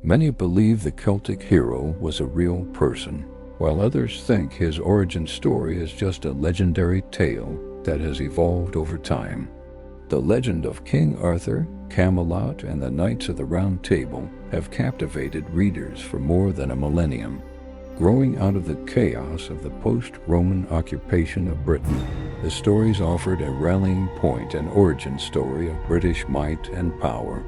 Many believe the Celtic hero was a real person, while others think his origin story is just a legendary tale that has evolved over time. The legend of King Arthur, Camelot, and the Knights of the Round Table have captivated readers for more than a millennium. Growing out of the chaos of the post-Roman occupation of Britain, the stories offered a rallying point and origin story of British might and power.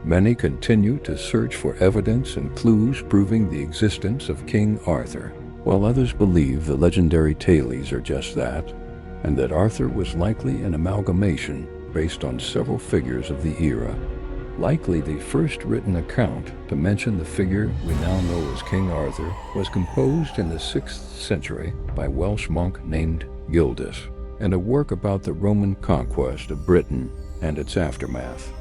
Many continue to search for evidence and clues proving the existence of King Arthur, while others believe the legendary tales are just that, and that Arthur was likely an amalgamation based on several figures of the era. Likely the first written account to mention the figure we now know as King Arthur was composed in the 6th century by a Welsh monk named Gildas, and a work about the Roman conquest of Britain and its aftermath.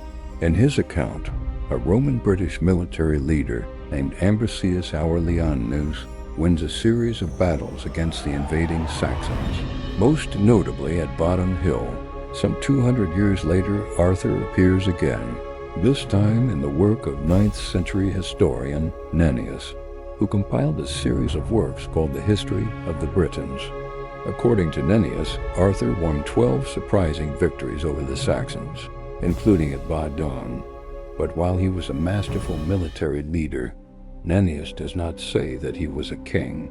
In his account, a Roman-British military leader named Ambrosius Aurelianus wins a series of battles against the invading Saxons, most notably at Badon Hill. Some 200 years later, Arthur appears again, this time in the work of 9th century historian Nennius, who compiled a series of works called the History of the Britons. According to Nennius, Arthur won 12 surprising victories over the Saxons, including at Badon. But while he was a masterful military leader, Nennius does not say that he was a king.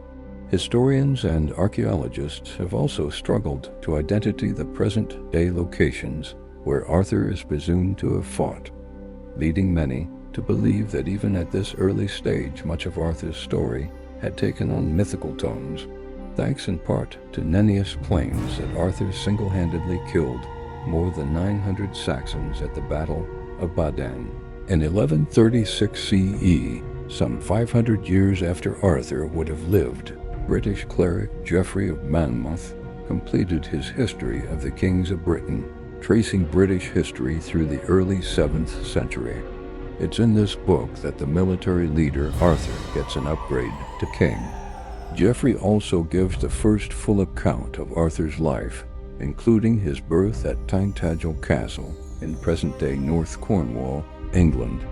Historians and archaeologists have also struggled to identify the present-day locations where Arthur is presumed to have fought, leading many to believe that even at this early stage much of Arthur's story had taken on mythical tones, thanks in part to Nennius' claims that Arthur single-handedly killed more than 900 Saxons at the Battle of Badon. In 1136 CE, some 500 years after Arthur would have lived, British cleric Geoffrey of Monmouth completed his History of the Kings of Britain, tracing British history through the early 7th century. It's in this book that the military leader Arthur gets an upgrade to king. Geoffrey also gives the first full account of Arthur's life, including his birth at Tintagel Castle in present-day North Cornwall, England,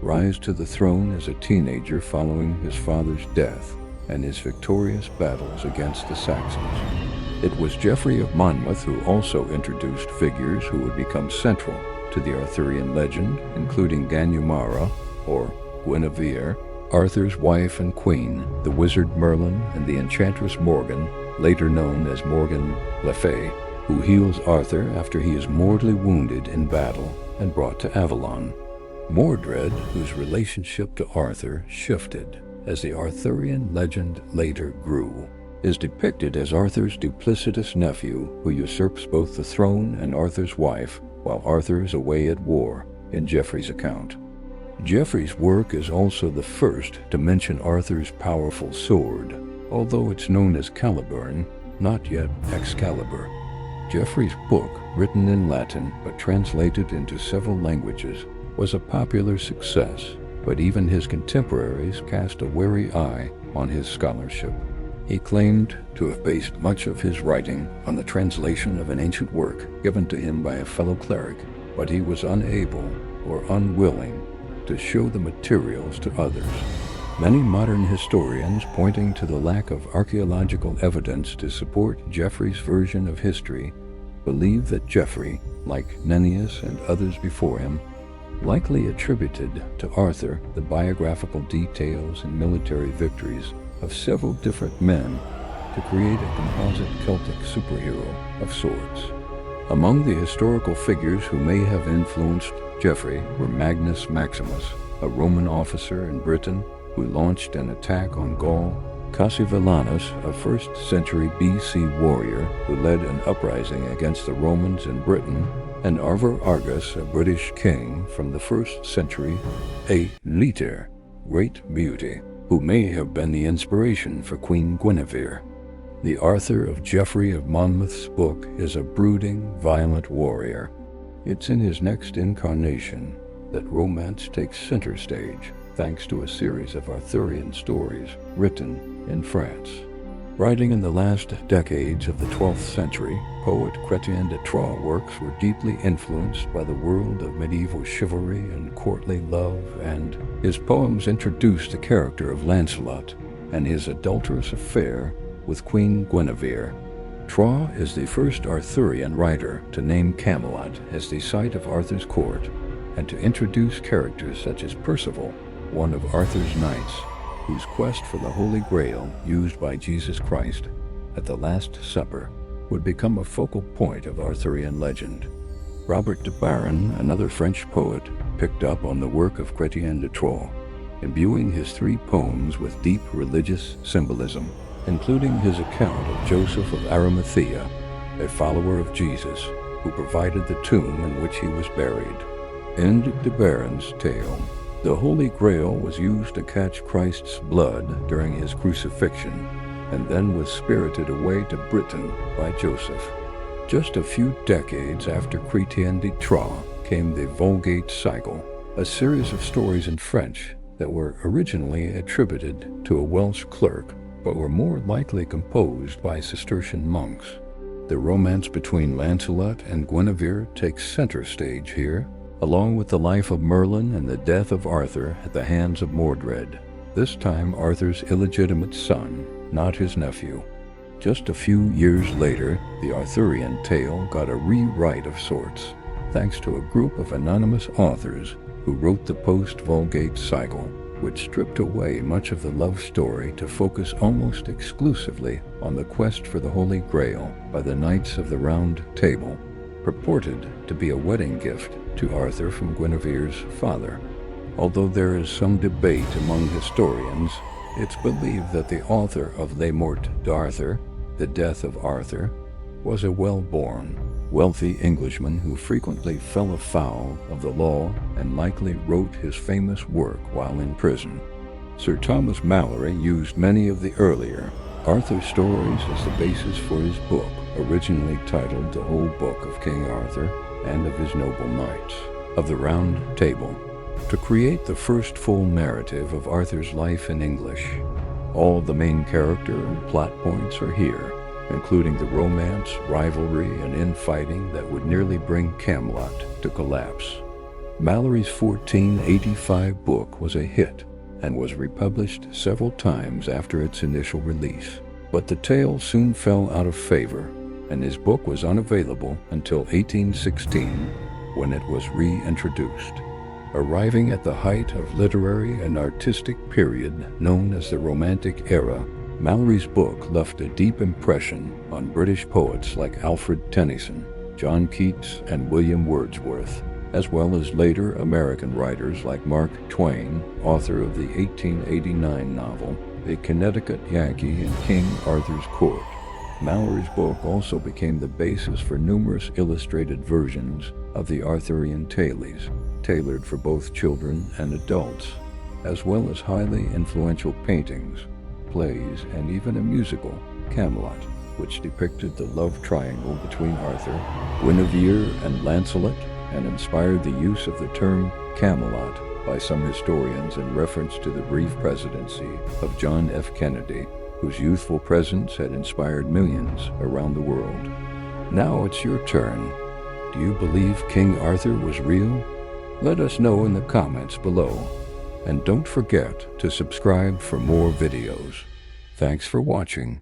rise to the throne as a teenager following his father's death, and his victorious battles against the Saxons. It was Geoffrey of Monmouth who also introduced figures who would become central to the Arthurian legend, including Ganumara, or Guinevere, Arthur's wife and queen, the wizard Merlin, and the enchantress Morgan, later known as Morgan Le Fay, who heals Arthur after he is mortally wounded in battle and brought to Avalon. Mordred, whose relationship to Arthur shifted as the Arthurian legend later grew, is depicted as Arthur's duplicitous nephew who usurps both the throne and Arthur's wife while Arthur is away at war in Geoffrey's account. Geoffrey's work is also the first to mention Arthur's powerful sword, although it's known as Calibur, not yet Excalibur. Geoffrey's book, written in Latin but translated into several languages, was a popular success, but even his contemporaries cast a wary eye on his scholarship. He claimed to have based much of his writing on the translation of an ancient work given to him by a fellow cleric, but he was unable or unwilling to show the materials to others. Many modern historians, pointing to the lack of archaeological evidence to support Geoffrey's version of history, believe that Geoffrey, like Nennius and others before him, likely attributed to Arthur the biographical details and military victories of several different men to create a composite Celtic superhero of sorts. Among the historical figures who may have influenced Geoffrey were Magnus Maximus, a Roman officer in Britain who launched an attack on Gaul, Cassivellaunus, a 1st century BC warrior who led an uprising against the Romans in Britain, and Arthur Argus, a British king from the 1st century, a Leter, great beauty, who may have been the inspiration for Queen Guinevere. The Arthur of Geoffrey of Monmouth's book is a brooding, violent warrior. It's in his next incarnation that romance takes center stage, thanks to a series of Arthurian stories written in France. Writing in the last decades of the 12th century, poet Chrétien de Troyes' works were deeply influenced by the world of medieval chivalry and courtly love, and his poems introduced the character of Lancelot and his adulterous affair with Queen Guinevere. Troyes is the first Arthurian writer to name Camelot as the site of Arthur's court, and to introduce characters such as Percival, one of Arthur's knights, whose quest for the Holy Grail, used by Jesus Christ at the Last Supper, would become a focal point of Arthurian legend. Robert de Baron, another French poet, picked up on the work of Chrétien de Troyes, imbuing his three poems with deep religious symbolism, including his account of Joseph of Arimathea, a follower of Jesus, who provided the tomb in which he was buried. In de Baron's tale, the Holy Grail was used to catch Christ's blood during his crucifixion, and then was spirited away to Britain by Joseph. Just a few decades after Chrétien de Troyes came the Vulgate Cycle, a series of stories in French that were originally attributed to a Welsh clerk, but were more likely composed by Cistercian monks. The romance between Lancelot and Guinevere takes center stage here, along with the life of Merlin and the death of Arthur at the hands of Mordred, this time Arthur's illegitimate son, not his nephew. Just a few years later, the Arthurian tale got a rewrite of sorts, thanks to a group of anonymous authors who wrote the post-Vulgate cycle, which stripped away much of the love story to focus almost exclusively on the quest for the Holy Grail by the Knights of the Round Table, purported to be a wedding gift to Arthur from Guinevere's father. Although there is some debate among historians, it's believed that the author of Les Morte d'Arthur, The Death of Arthur, was a well-born, wealthy Englishman who frequently fell afoul of the law and likely wrote his famous work while in prison. Sir Thomas Malory used many of the earlier Arthur stories as the basis for his book, originally titled The Whole Book of King Arthur and of His Noble Knights of the Round Table, to create the first full narrative of Arthur's life in English. All the main character and plot points are here, including the romance, rivalry, and infighting that would nearly bring Camelot to collapse. Malory's 1485 book was a hit and was republished several times after its initial release, but the tale soon fell out of favor, and his book was unavailable until 1816, when it was reintroduced. Arriving at the height of literary and artistic period known as the Romantic Era, Malory's book left a deep impression on British poets like Alfred Tennyson, John Keats, and William Wordsworth, as well as later American writers like Mark Twain, author of the 1889 novel A Connecticut Yankee in King Arthur's Court. Malory's book also became the basis for numerous illustrated versions of the Arthurian tales, tailored for both children and adults, as well as highly influential paintings, plays, and even a musical, Camelot, which depicted the love triangle between Arthur, Guinevere, and Lancelot, and inspired the use of the term Camelot by some historians in reference to the brief presidency of John F. Kennedy, whose youthful presence had inspired millions around the world. Now it's your turn. Do you believe King Arthur was real? Let us know in the comments below. And don't forget to subscribe for more videos. Thanks for watching.